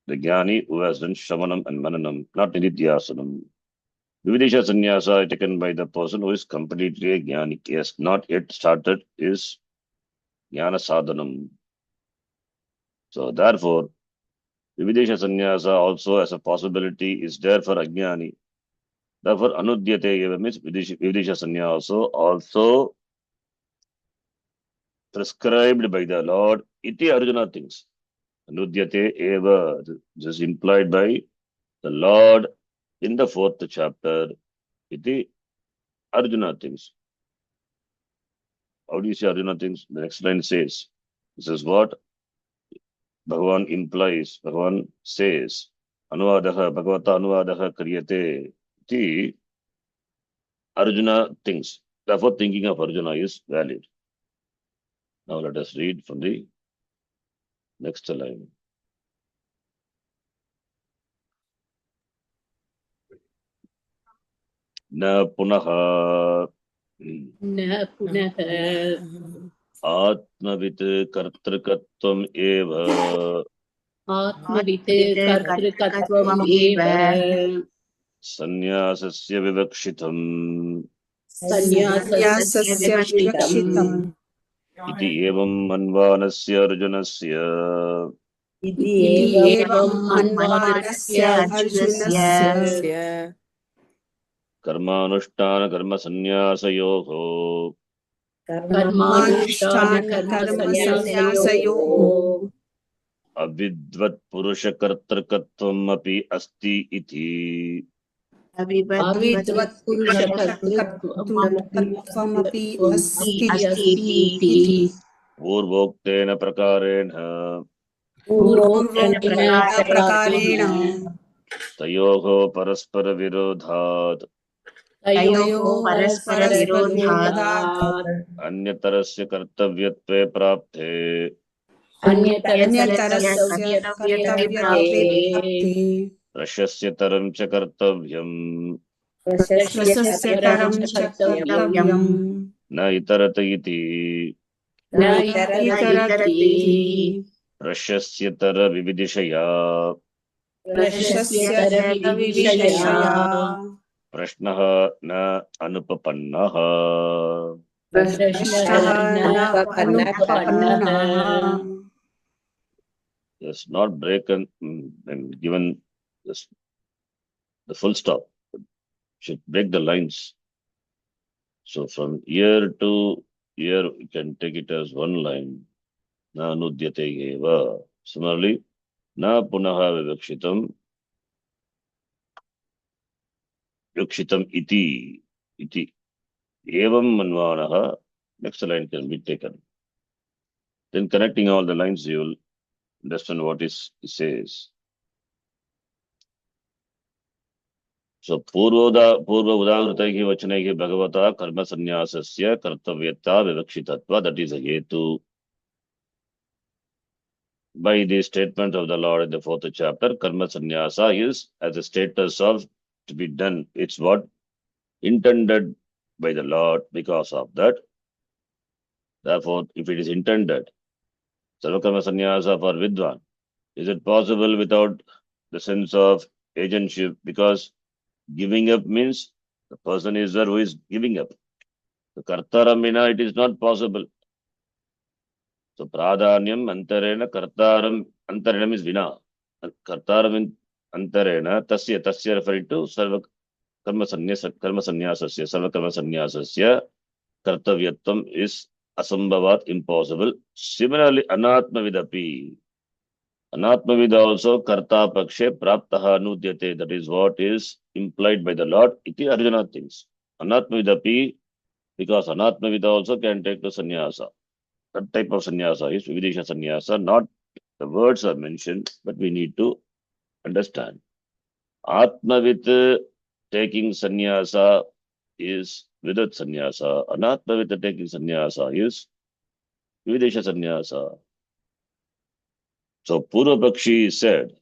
Speaker 1: the jnani who has done shamanam and mananam, not nididhyasanam. Vividesha sannyasa is taken by the person who is completely a jnani. He has not yet started his jnana sadhanam. So therefore, Vividesha sannyasa also as a possibility is there for ajnani. Therefore, anudyate eva means Vividesha sannyasa also prescribed by the Lord. Iti Arjuna thinks. Anudyate eva. This is implied by the Lord in the fourth chapter. Iti Arjuna thinks. How do you say Arjuna thinks? The next line says, this is what Bhagavan implies, Bhagavan says, Anuvadaha, Bhagavata Anuvadaha Kriyate. Iti Arjuna thinks. Therefore, thinking of Arjuna is valid. Now let us read from the next line. Na punaha
Speaker 4: न पुनः
Speaker 1: atmavit kartrikatvam eva
Speaker 4: आत्मवित् कर्तृकत्वम् एव
Speaker 1: sannyasasya vivakshitam
Speaker 4: संन्यासस्य
Speaker 2: Sannyasasya
Speaker 4: विवक्षितम्
Speaker 2: vivakshitam.
Speaker 1: iti evam manvanasya arjunasya
Speaker 3: इति
Speaker 2: इति
Speaker 3: एवं
Speaker 2: एवं
Speaker 4: मन्वानरस्य
Speaker 2: मन्वानरस्य अर्जुनस्य
Speaker 1: कर्मानुष्ठान कर्म संन्यासयोः
Speaker 4: कर्मानुष्ठान
Speaker 2: कर्मसन्न्यासयोः
Speaker 1: अविद्वत् पुरुषकर्तृकत्वम् अपि अस्ति इति
Speaker 4: अविद्वत्
Speaker 2: पुरुषकर्तृत्वमपि अस्ति
Speaker 4: अस्ति
Speaker 1: पूर्वोक्तेन प्रकारेण
Speaker 4: पूर्वोक्तेन
Speaker 2: प्रकारेण
Speaker 1: तयोः परस्परविरोधात्
Speaker 4: तयोः परस्परविरोधात्
Speaker 1: अन्यतरस्य कर्तव्यत्वे प्राप्ते
Speaker 2: अन्यतरस्य
Speaker 4: कर्तव्यत्वे
Speaker 2: कर्तव्यत्वे प्राप्ते
Speaker 1: प्रशस्यतरं च कर्तव्यम्
Speaker 2: प्रशस्यतरं च कर्तव्यम्
Speaker 1: न इतरत इति
Speaker 4: न
Speaker 2: इतरति
Speaker 1: प्रशस्यतरविविदिषया
Speaker 2: प्रशस्यतरविविषया
Speaker 1: प्रश्नः न अनुपपन्नः
Speaker 2: प्रश्नः न अनुपपन्नः
Speaker 1: It's not broken and given this, the full stop. Should break the lines. So from year to year, we can take it as one line. Na nudyate eva. Similarly, na punaha vivakshitam. Vivakshitam iti. Iti. Evam manvanaha. Next line can be taken. Then connecting all the lines, you will understand what it says. So पूर्व उदाहृतैः वचनैः भगवता कर्म संन्यासस्य कर्तव्यता विवक्षितत्वा, that is a hetu. By the statement of the Lord in the 4th chapter, karma sannyasa is as a status of to be done. It's what intended by the Lord. Because of that, therefore, if it is intended, sarva karma sannyasa for Vidwan, is it possible without the sense of agentship? Because giving up means the person is there who is giving up. So kartaram vina, it is not possible. So pradhanyam antarena kartaram, antarena is vina. Kartaram antarena tasya referring to sarva karma sannyasasya, sarva karma sannyasasya kartavyatvam is asambhavat, impossible. Similarly, anatmavidapi. Anatmavida also karta pakshe praptaha anudyate. That is what is implied by the Lord. Iti Arjuna thinks. Anatmavidapi, because anatmavida also can take to sannyasa. That type of sannyasa is vividisha sannyasa. Not the words are mentioned, but we need to understand. Atmavit taking sannyasa is vidat sannyasa. Anatmavit taking sannyasa is vividisha sannyasa. So Purva Pakshi said,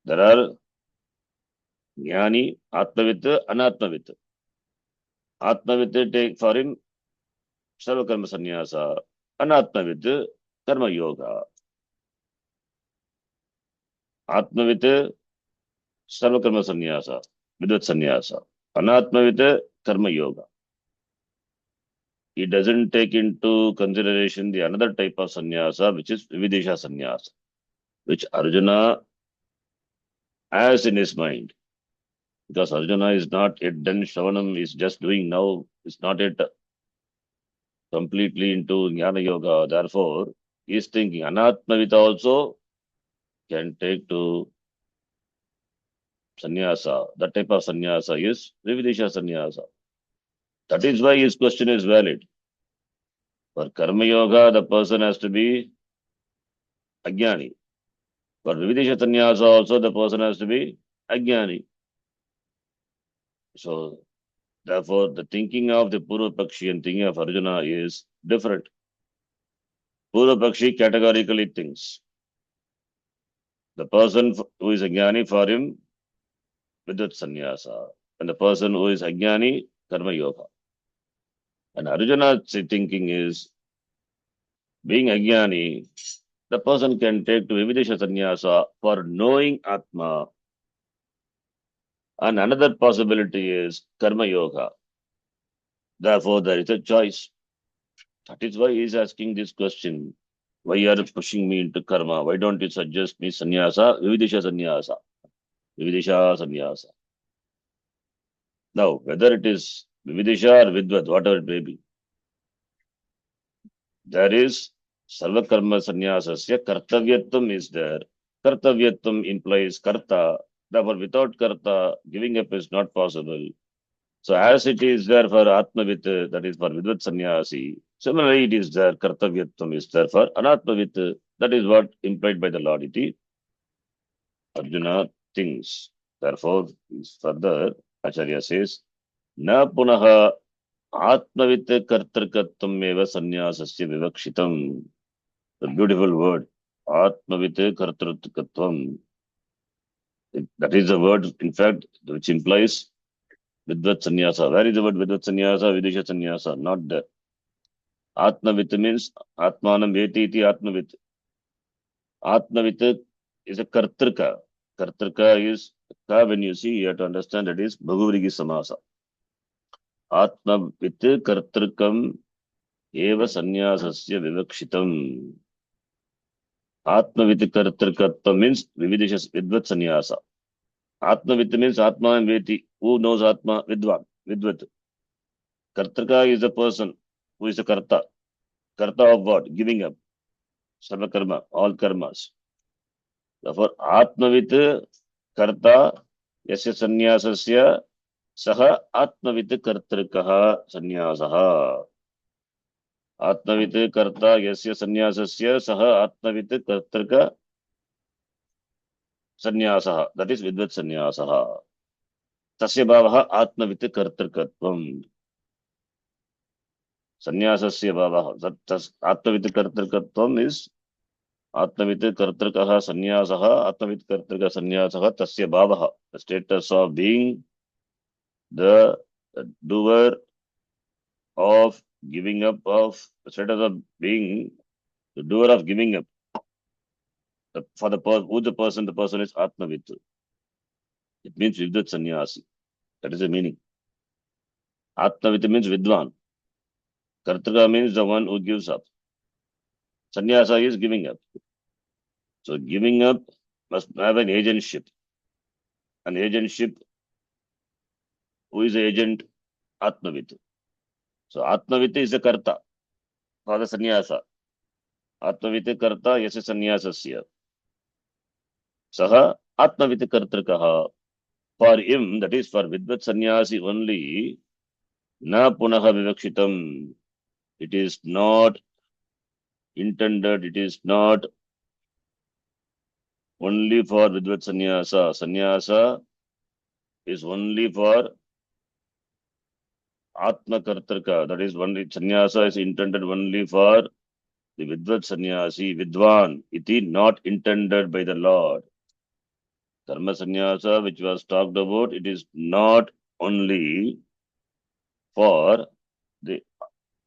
Speaker 1: there are Jnani, Atmavit, Anatmavit. Atmavit take for him Sarva Karma Sannyasa. Anatmavit, Karma Yoga. Atmavit, Sarva Karma Sannyasa. Vidvat Sannyasa. Anatmavit, Karma Yoga. He doesn't take into consideration the another type of sannyasa, which is Vividisha Sannyasa, which Arjuna has in his mind. Because Arjuna is not yet done Shravanam, is just doing now, is not yet completely into Jnana Yoga. Therefore, he is thinking Anatmavita also can take to sannyasa. That type of sannyasa is Vividisha sannyasa. That is why his question is valid. For Karma Yoga, the person has to be Ajnani. For Vividisha sannyasa also, the person has to be Ajnani. So, therefore, the thinking of the Purva Pakshi and thinking of Arjuna is different. Purva Pakshi categorically thinks the person who is Ajnani, for him, Vidut Sannyasa, and the person who is Ajnani, Karma Yoga. And Arjuna's thinking is, being Ajnani, the person can take to Vividisha Sannyasa for knowing Atma. And another possibility is Karma Yoga. Therefore, there is a choice. That is why he is asking this question. Why are you pushing me into karma? Why don't you suggest me sannyasa, vividisha sannyasa, vividisha sannyasa? Now, whether it is vividisha or vidvat, whatever it may be, there is sarva karma sannyasasya kartavyatvam is there. Kartavyatvam implies karta. Therefore, without karta, giving up is not possible. So, as it is there for Atmavit, that is for Vidvat Sannyasi, similarly, it is there, Kartavyatvam is there for Anatmavit, that is what implied by the Lord. Iti Arjuna thinks. Therefore, is further, Acharya says, Na punaha Atmavit Kartarkatvam eva sannyasasya vivakshitam. The beautiful word, Atmavit Kartarkatvam. That is the word, in fact, which implies Vidvat Sannyasa. Where is the word Vidvat Sannyasa, Vidisha Sannyasa? Not there. Atmavit means Atmanam Veti iti Atmavit. Atmavit is a Kartrika. Kartrika is ka when you see, you have to understand that is Bhagavrigi Samasa. Atmavit Kartrikam eva sannyasasya vivakshitam. Atmavit Kartrikatva means Vividisha Vidvat Sannyasa. Atmavit means Atmanam Veti. Who knows Atma? Vidvan. Vidvat. Kartrika is the person who is the Karta. Karta of what? Giving up. Sarva karma, all karmas. Therefore, Atmavit Karta Yasya Sannyasasya Saha Atmavit Kartrikaha Sanyasaha. Atmavit Karta Yasya Sannyasasya Saha Atmavit Kartrika Sanyasaha. That is Vidvat Sanyasaha. Tasya Bhavaha Atmavit Kartrikatvam. Sanyasasya Bhavaha. Atmavit Kartrikatvam is Atmavit Kartrikaha Sanyasaha, Atmavit Kartrika Sanyasaha, Tasya Bhavaha, the status of being the doer of giving up of, the status of being the doer of giving up. For the who the person is Atmavit. It means Vidvat Sannyasi. That is the meaning. Atmavit means Vidwan. Kartrika means the one who gives up. Sannyasa is giving up. So giving up must have an agentship. An agentship. Who is the agent? Atmavit. So Atmavit is the Karta for the sannyasa. Atmavit Karta yasya sannyasasya. Saha Atmavit Kartrikaha. For him, that is for Vidvat Sannyasi only, na punaha vivakshitam. It is not intended, it is not only for Vidvat Sannyasa. Sannyasa is only for Atma Kartrika. That is only, Sannyasa is intended only for the Vidvat Sannyasi, Vidwan. It is not intended by the Lord. Karma Sannyasa, which was talked about, it is not only for the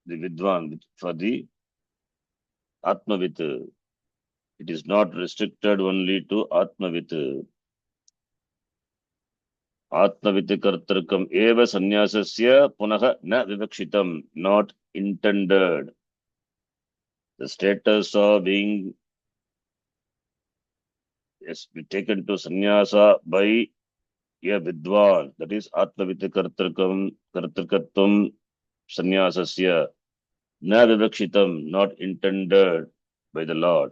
Speaker 1: Vidwan, for the Atmavit. It is not restricted only to Atmavit. Atmavit Kartrikam eva sannyasasya punaha na vivakshitam, not intended. The status of being taken to sannyasa by a Vidwan, that is Atmavit Kartrikam, Kartrikatvam sannyasasya, na vivakshitam, not intended by the Lord.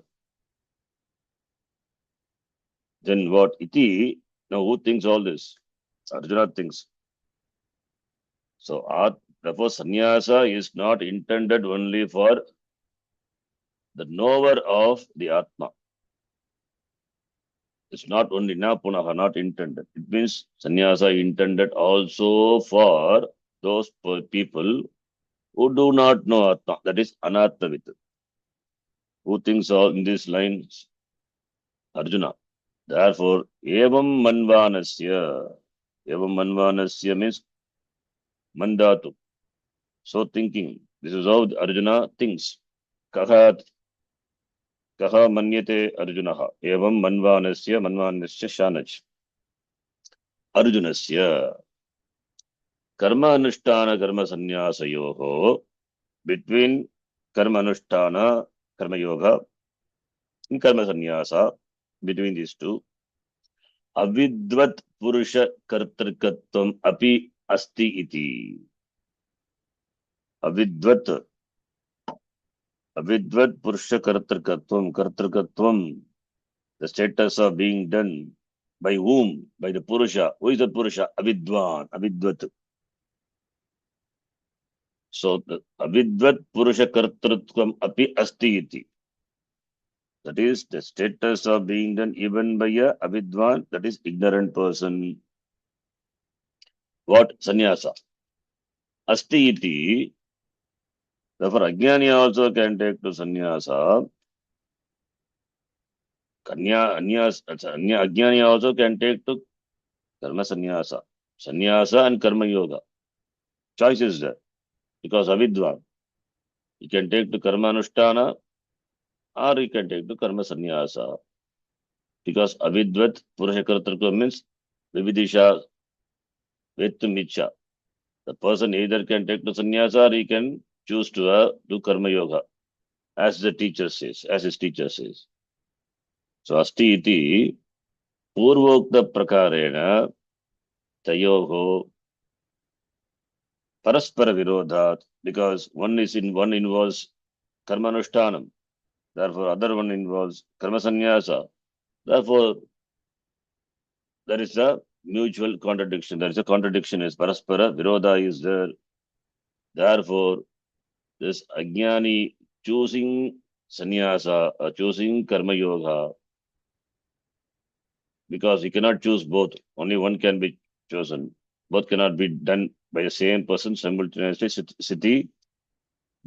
Speaker 1: Then what? Iti, now who thinks all this? Arjuna thinks. So, therefore, sannyasa is not intended only for the knower of the Atma. It's not only na punaha, not intended. It means sannyasa intended also for those people who do not know Atma, that is anatmavit. Who thinks all in these lines? Arjuna. Therefore, evam manvanasya. Evam manvanasya means mandatu. So thinking. This is how Arjuna thinks. Kaha manyate Arjunaha. Evam manvanasya shanach. Arjunasya. Karma anushtana karma sannyasayoho. Between karma anushtana, karma yoga, in karma sannyasa, between these two, avidvat purusha kartrikatvam api asti iti. Avidvat, avidvat purusha kartrikatvam, the status of being done by whom? By the purusha. Who is the purusha? Avidvan, avidvat. So the avidvat purusha kartrutvam api asti iti. That is the status of being done even by a avidvan, that is ignorant person. What? Sannyasa. Asti iti. Therefore, Ajnani also can take to sannyasa. Ajnani also can take to karma sannyasa. Sannyasa and karma yoga. Choice is there. Because avidvan, he can take to karma anushtana or he can take to karma sannyasa. Because avidvat purusha kartrutva means vividisha vetum icha. The person either can take to sannyasa or he can choose to do karma yoga, as the teacher says, as his teacher says. So asti iti purvokta prakarena tayoho paraspara virodhat, because one involves karma anushtanam, therefore other one involves karma sannyasa. Therefore, there is a mutual contradiction. There is a contradiction is paraspara virodha is there. Therefore, this ajnani choosing sannyasa or choosing karma yoga, because he cannot choose both. Only one can be chosen. Both cannot be done by the same person simultaneously. Siti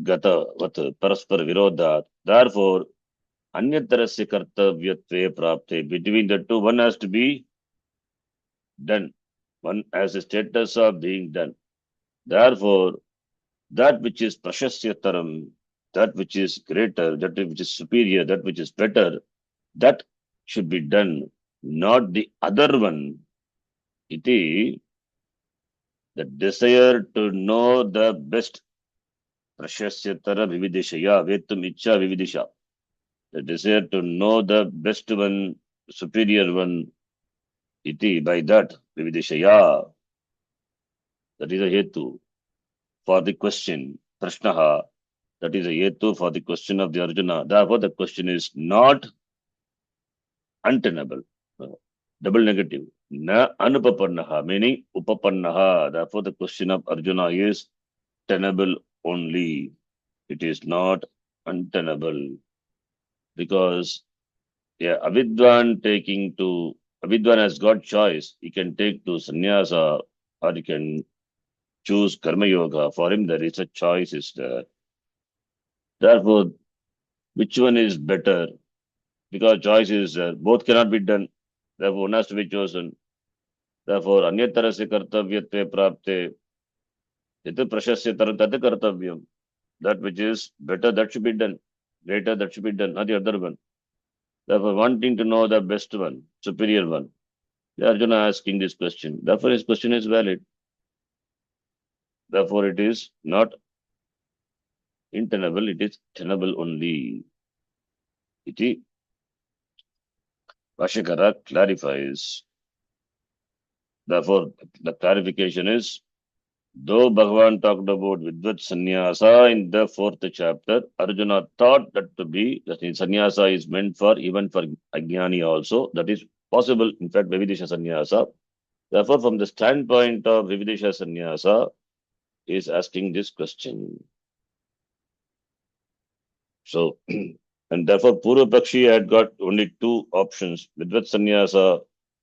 Speaker 1: gata vat paraspara virodhat. Therefore, anyatarasya kartavyatve prapte. Between the two, one has to be done. One has a status of being done. Therefore, that which is prashasyataram, that which is greater, that which is superior, that which is better, that should be done, not the other one. Iti, the desire to know the best, prashasyatara vividishaya, vetum icha vividisha. The desire to know the best one, superior one, iti, by that, vividishaya. That is a hetu for the question, prashnaha. That is a hetu for the question of the Arjuna. Therefore, the question is not untenable. Double negative. Na anupapannaha, meaning upapannaha. Therefore, the question of Arjuna is tenable only. It is not untenable. Because Avidwan has got choice. He can take to sannyasa or he can choose karma yoga. For him, there is a choice is there. Therefore, which one is better? Because choice is there. Both cannot be done. Therefore, one has to be chosen. Therefore, anyatarasya kartavyatve prapte yata prashasyataram tat kartavyam. That which is better, that should be done. Greater, that should be done, not the other one. Therefore, wanting to know the best one, superior one, the Arjuna asking this question. Therefore, his question is valid. Therefore, it is not untenable, it is tenable only. Iti Vashikara clarifies. Therefore, the clarification is, though Bhagavan talked about Vidvat Sannyasa in the 4th chapter, Arjuna thought that Sannyasa is meant for even for Ajnani also. That is possible, in fact, Vividisha Sannyasa. Therefore, from the standpoint of Vividisha Sannyasa, he is asking this question. So, and therefore, Purva Pakshi had got only two options, Vidvat Sannyasa,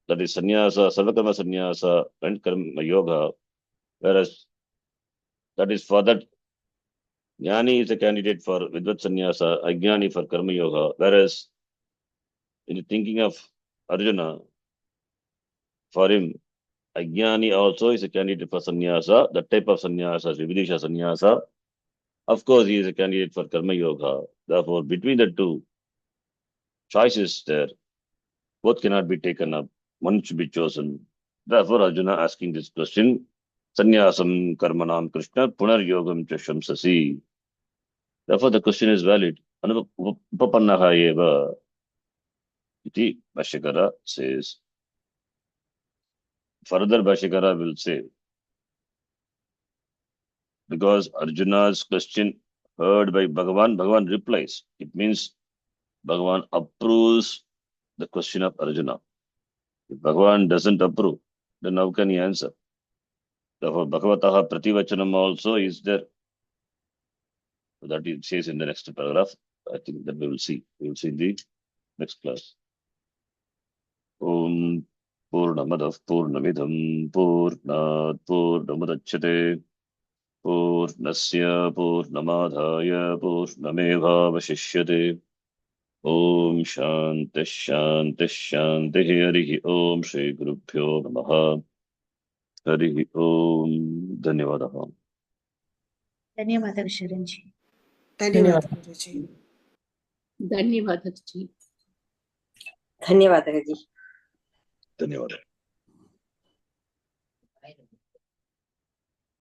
Speaker 1: that is Sannyasa, Sarvakarma Sannyasa, and Karma Yoga, whereas that is for that Jnani is a candidate for Vidvat Sannyasa, Ajnani for Karma Yoga, whereas in the thinking of Arjuna, for him, Ajnani also is a candidate for Sannyasa, the type of Sannyasa is Vividisha Sannyasa. Of course, he is a candidate for Karma Yoga. Therefore, between the two, choice is there. Both cannot be taken up. One should be chosen. Therefore, Arjuna asking this question, Sannyasam Karmanam Krishna Punar Yogam Chasham Sasi. Therefore, the question is valid. Upapannaha eva. Iti Bhashyakara says. Further, Bhashyakara will say, because Arjuna's question heard by Bhagavan, Bhagavan replies. It means Bhagavan approves the question of Arjuna. If Bhagavan doesn't approve, then how can he answer? Therefore, Bhagavataha Prativachanam also is there. So that it says in the next paragraph. I think that we will see. We will see in the next class. Om Purnamadah Purnamidham Purnat Purnamudachyate Purnasya Purnamadhaya Purnamevavashishyate. Om Shanti Shanti Shanti Harihi Om Shri Gurubhyo Namaha Harihi Om. Dhanyavadaha.
Speaker 3: ಧನ್ಯವಾದ ಶರಣ್ಜಿ.
Speaker 2: ಧನ್ಯವಾದ ಗುರುಜಿ.
Speaker 4: ಧನ್ಯವಾದ G.
Speaker 2: ಧನ್ಯವಾದ ಗುರುಜಿ.
Speaker 1: ಧನ್ಯವಾದ.